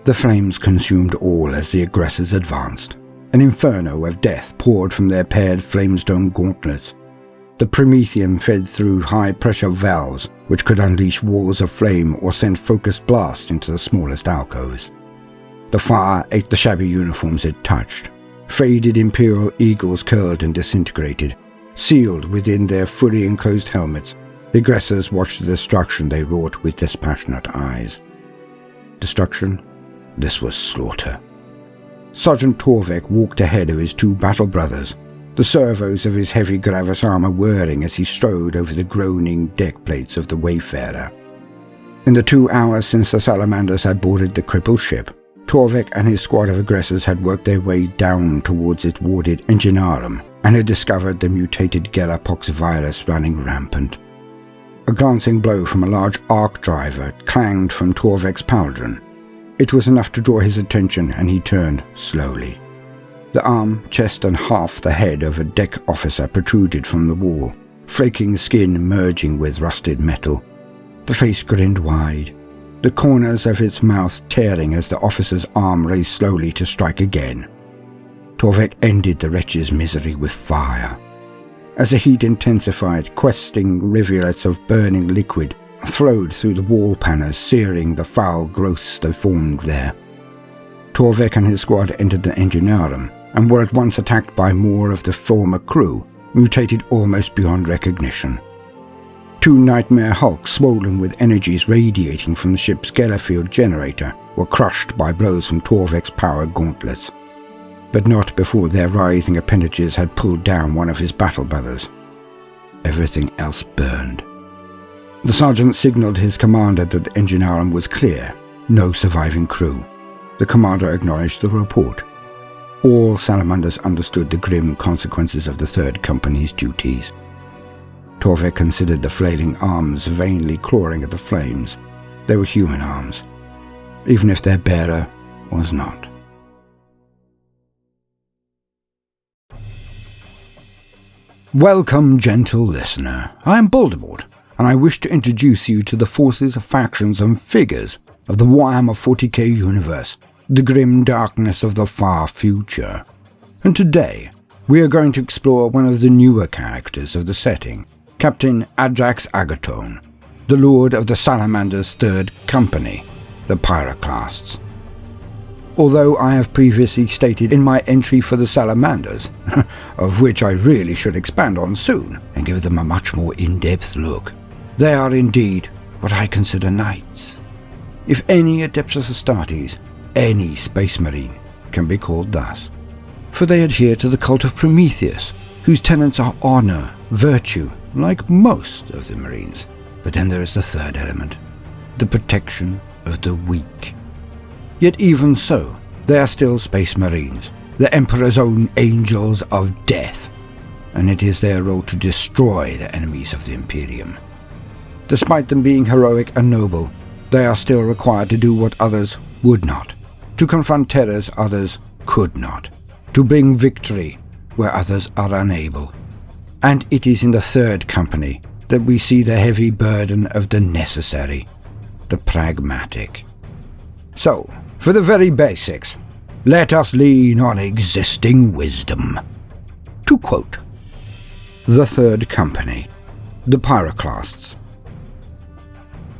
The flames consumed all as the aggressors advanced. An inferno of death poured from their paired flamestone gauntlets. The Prometheum fed through high-pressure valves, which could unleash walls of flame or send focused blasts into the smallest alcoves. The fire ate the shabby uniforms it touched. Faded Imperial eagles curled and disintegrated. Sealed within their fully enclosed helmets, the aggressors watched the destruction they wrought with dispassionate eyes. Destruction? This was slaughter. Sergeant Torvik walked ahead of his two battle brothers, the servos of his heavy Gravis armor whirring as he strode over the groaning deck plates of the Wayfarer. In the 2 hours since the Salamanders had boarded the crippled ship, Torvik and his squad of aggressors had worked their way down towards its warded Enginerum and had discovered the mutated Gellerpox virus running rampant. A glancing blow from a large arc driver clanged from Torvik's pauldron. It was enough to draw his attention, and he turned slowly. The arm, chest, and half the head of a deck officer protruded from the wall, flaking skin merging with rusted metal. The face grinned wide, the corners of its mouth tearing as the officer's arm raised slowly to strike again. Torvik ended the wretch's misery with fire. As the heat intensified, questing rivulets of burning liquid flowed through the wall panels, searing the foul growths that formed there. Torvik and his squad entered the Enginerum and were at once attacked by more of the former crew, mutated almost beyond recognition. 2 nightmare hulks, swollen with energies radiating from the ship's Gellerfield generator, were crushed by blows from Torvik's power gauntlets. But not before their writhing appendages had pulled down one of his battle brothers. Everything else burned. The sergeant signaled his commander that the Enginerum was clear, no surviving crew. The commander acknowledged the report. All Salamanders understood the grim consequences of the Third Company's duties. Torvik considered the flailing arms vainly clawing at the flames. They were human arms, even if their bearer was not. Welcome, gentle listener. I am Baldermort, and I wish to introduce you to the forces, factions, and figures of the Warhammer 40k universe, the grim darkness of the far future. And today, we are going to explore one of the newer characters of the setting, Captain Adrax Agatone, the Lord of the Salamanders' Third Company, the Pyroclasts. Although I have previously stated in my entry for the Salamanders, of which I really should expand on soon and give them a much more in-depth look, they are indeed what I consider knights. If any Adeptus Astartes, any Space Marine, can be called thus. For they adhere to the cult of Prometheus, whose tenets are honor, virtue, like most of the Marines. But then there is the third element, the protection of the weak. Yet even so, they are still Space Marines, the Emperor's own angels of death, and it is their role to destroy the enemies of the Imperium. Despite them being heroic and noble, they are still required to do what others would not, to confront terrors others could not, to bring victory where others are unable. And it is in the Third Company that we see the heavy burden of the necessary, the pragmatic. So, for the very basics, let us lean on existing wisdom. To quote, the Third Company, the Pyroclasts.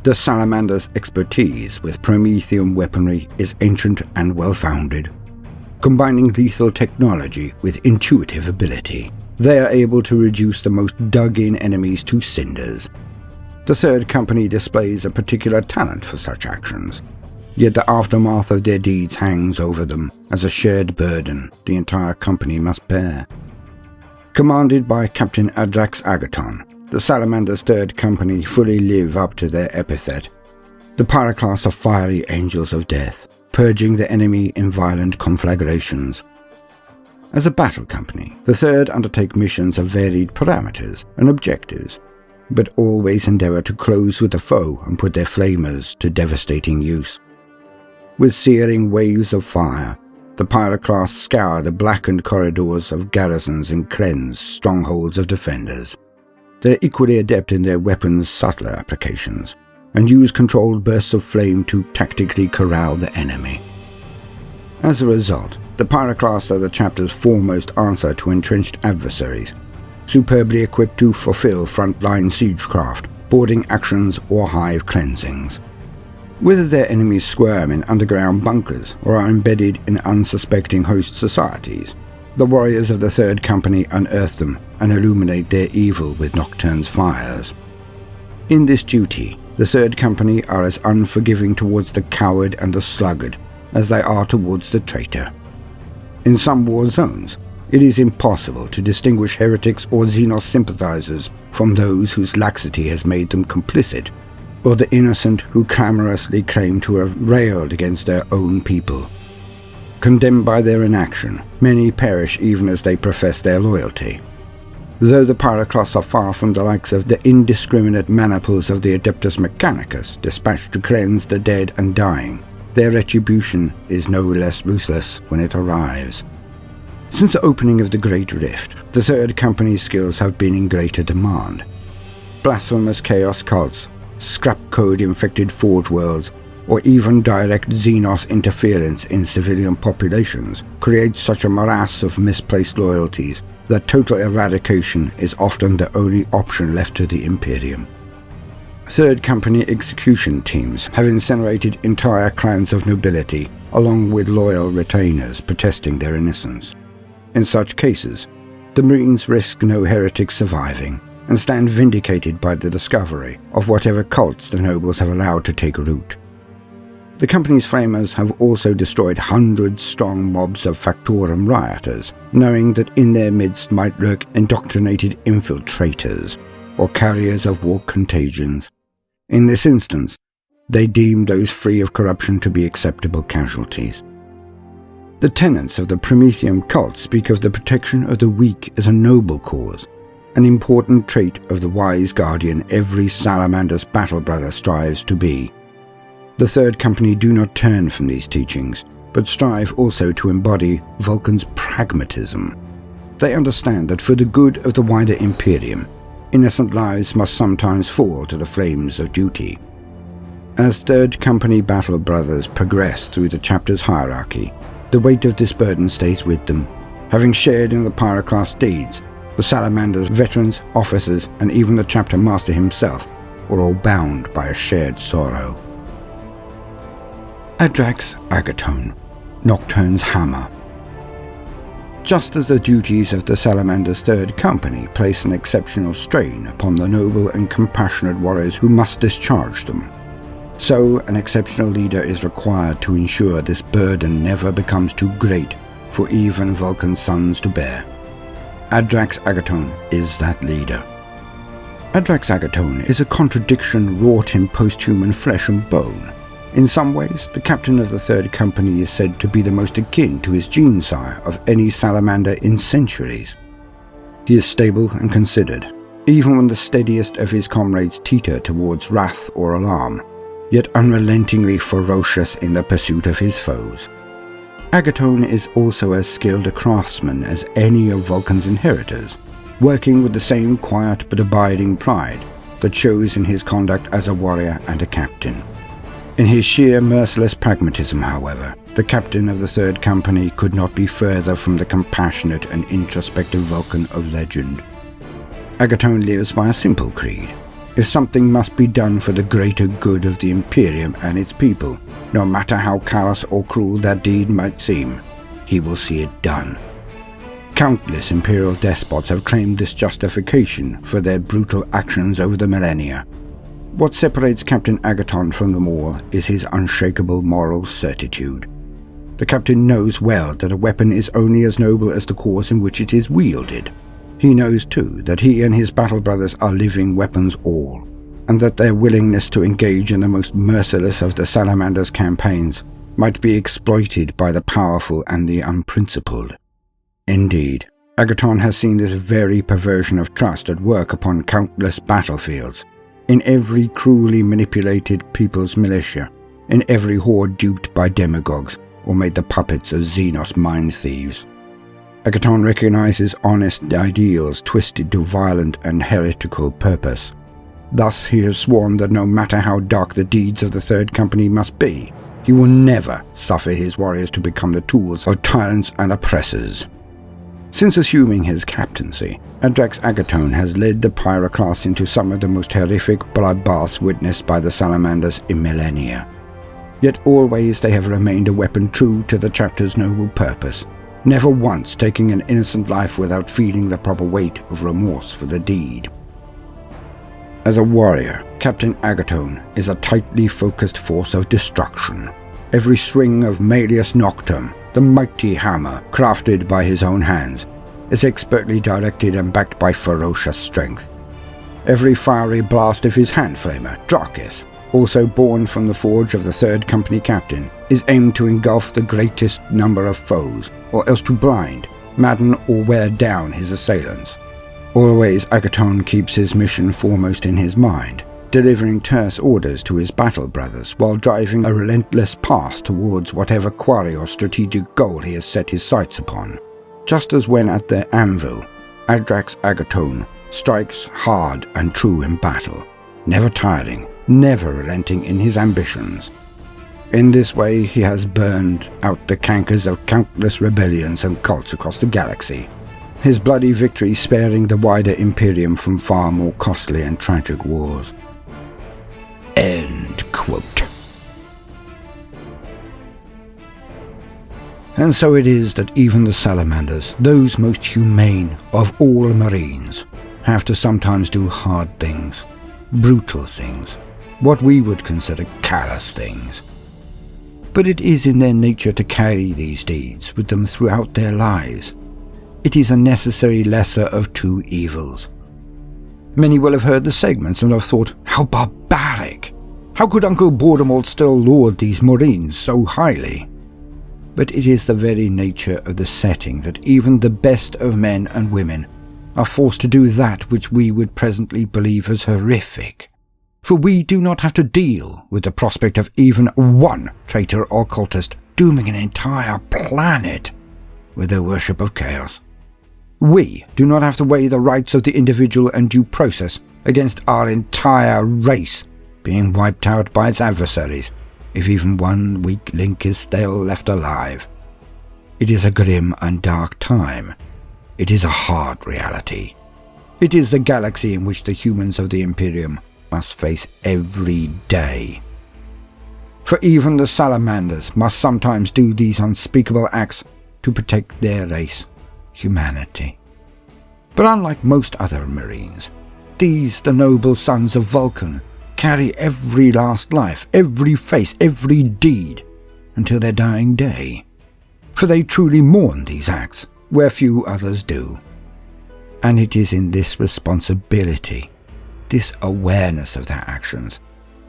The Salamander's expertise with Promethean weaponry is ancient and well-founded. Combining lethal technology with intuitive ability, they are able to reduce the most dug-in enemies to cinders. The Third Company displays a particular talent for such actions, yet the aftermath of their deeds hangs over them as a shared burden the entire company must bear. Commanded by Captain Adrax Agatone, the Salamander's Third Company fully live up to their epithet. The Pyroclasts are fiery angels of death, purging the enemy in violent conflagrations. As a battle company, the Third undertake missions of varied parameters and objectives, but always endeavour to close with the foe and put their flamers to devastating use. With searing waves of fire, the Pyroclasts scour the blackened corridors of garrisons and cleanse strongholds of defenders. They are equally adept in their weapons' subtler applications, and use controlled bursts of flame to tactically corral the enemy. As a result, the Pyroclasts are the chapter's foremost answer to entrenched adversaries, superbly equipped to fulfill frontline siegecraft, boarding actions, or hive cleansings. Whether their enemies squirm in underground bunkers or are embedded in unsuspecting host societies, the warriors of the Third Company unearth them and illuminate their evil with Nocturne's fires. In this duty, the Third Company are as unforgiving towards the coward and the sluggard as they are towards the traitor. In some war zones, it is impossible to distinguish heretics or Xenos sympathizers from those whose laxity has made them complicit, or the innocent who clamorously claim to have railed against their own people. Condemned by their inaction, many perish even as they profess their loyalty. Though the Pyroclasts are far from the likes of the indiscriminate maniples of the Adeptus Mechanicus dispatched to cleanse the dead and dying, their retribution is no less ruthless when it arrives. Since the opening of the Great Rift, the Third Company's skills have been in greater demand. Blasphemous chaos cults, scrap code-infected forge worlds, or even direct Xenos interference in civilian populations create such a morass of misplaced loyalties that total eradication is often the only option left to the Imperium. Third Company execution teams have incinerated entire clans of nobility, along with loyal retainers protesting their innocence. In such cases, the Marines risk no heretics surviving, and stand vindicated by the discovery of whatever cults the nobles have allowed to take root. The company's framers have also destroyed hundred-strong mobs of Factorum rioters, knowing that in their midst might lurk indoctrinated infiltrators, or carriers of war contagions. In this instance, they deemed those free of corruption to be acceptable casualties. The tenets of the Promethean cult speak of the protection of the weak as a noble cause, an important trait of the wise guardian every Salamander's battle brother strives to be. The Third Company do not turn from these teachings, but strive also to embody Vulcan's pragmatism. They understand that for the good of the wider Imperium, innocent lives must sometimes fall to the flames of duty. As Third Company battle brothers progress through the chapter's hierarchy, the weight of this burden stays with them. Having shared in the Pyroclast deeds, the Salamanders, veterans, officers, and even the chapter master himself were all bound by a shared sorrow. Adrax Agatone, Nocturne's hammer. Just as the duties of the Salamander's Third Company place an exceptional strain upon the noble and compassionate warriors who must discharge them, so an exceptional leader is required to ensure this burden never becomes too great for even Vulcan's sons to bear. Adrax Agatone is that leader. Adrax Agatone is a contradiction wrought in post-human flesh and bone. In some ways, the captain of the Third Company is said to be the most akin to his gene sire of any salamander in centuries. He is stable and considered, even when the steadiest of his comrades teeter towards wrath or alarm, yet unrelentingly ferocious in the pursuit of his foes. Agatone is also as skilled a craftsman as any of Vulcan's inheritors, working with the same quiet but abiding pride that shows in his conduct as a warrior and a captain. In his sheer merciless pragmatism, however, the captain of the Third Company could not be further from the compassionate and introspective Vulcan of legend. Agatone lives by a simple creed. If something must be done for the greater good of the Imperium and its people, no matter how callous or cruel that deed might seem, he will see it done. Countless Imperial despots have claimed this justification for their brutal actions over the millennia. What separates Captain Agatone from them all is his unshakable moral certitude. The captain knows well that a weapon is only as noble as the cause in which it is wielded. He knows too that he and his battle brothers are living weapons all, and that their willingness to engage in the most merciless of the Salamanders' campaigns might be exploited by the powerful and the unprincipled. Indeed, Agatone has seen this very perversion of trust at work upon countless battlefields, in every cruelly manipulated people's militia, in every horde duped by demagogues or made the puppets of Xenos mind thieves. Agatone recognizes honest ideals twisted to violent and heretical purpose. Thus he has sworn that no matter how dark the deeds of the Third Company must be, He will never suffer his warriors to become the tools of tyrants and oppressors. Since assuming his captaincy, Adrax Agatone has led the Pyroclasts into some of the most horrific bloodbaths witnessed by the Salamanders in millennia. Yet always they have remained a weapon true to the chapter's noble purpose, never once taking an innocent life without feeling the proper weight of remorse for the deed. As a warrior, Captain Agatone is a tightly focused force of destruction. Every swing of Malleus Nocturne, the mighty hammer crafted by his own hands, is expertly directed and backed by ferocious strength. Every fiery blast of his handflamer, Dracis, also born from the forge of the 3rd Company captain, is aimed to engulf the greatest number of foes, or else to blind, madden or wear down his assailants. Always Agatone keeps his mission foremost in his mind, delivering terse orders to his battle brothers while driving a relentless path towards whatever quarry or strategic goal he has set his sights upon. Just as when at the anvil, Adrax Agatone strikes hard and true in battle, never tiring, never relenting in his ambitions. In this way he has burned out the cankers of countless rebellions and cults across the galaxy, his bloody victories sparing the wider Imperium from far more costly and tragic wars. End quote. And so it is that even the Salamanders, those most humane of all Marines, have to sometimes do hard things, brutal things, what we would consider callous things. But it is in their nature to carry these deeds with them throughout their lives. It is a necessary lesser of two evils. Many will have heard the segments and have thought, how barbaric! How could Uncle Baldermort still laud these Marines so highly? But it is the very nature of the setting that even the best of men and women are forced to do that which we would presently believe as horrific. For we do not have to deal with the prospect of even one traitor or cultist dooming an entire planet with their worship of chaos. We do not have to weigh the rights of the individual and due process against our entire race being wiped out by its adversaries, if even one weak link is still left alive. It is a grim and dark time. It is a hard reality. It is the galaxy in which the humans of the Imperium must face every day. For even the Salamanders must sometimes do these unspeakable acts to protect their race, humanity. But unlike most other Marines, these, the noble sons of Vulcan, carry every last life, every face, every deed, until their dying day. For they truly mourn these acts, where few others do. And it is in this responsibility, this awareness of their actions,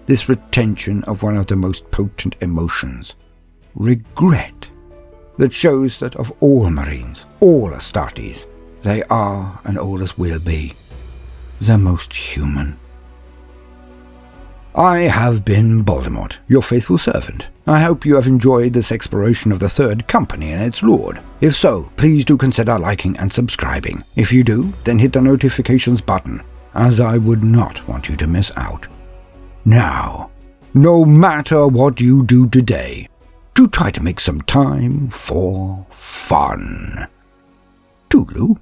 this retention of one of the most potent emotions, regret, that shows that of all Marines, all Astartes, they are, and always will be, the most human. I have been Baldermort, your faithful servant. I hope you have enjoyed this exploration of the 3rd Company and its lord. If so, please do consider liking and subscribing. If you do, then hit the notifications button, as I would not want you to miss out. Now, no matter what you do today, do try to make some time for fun. Toodaloo.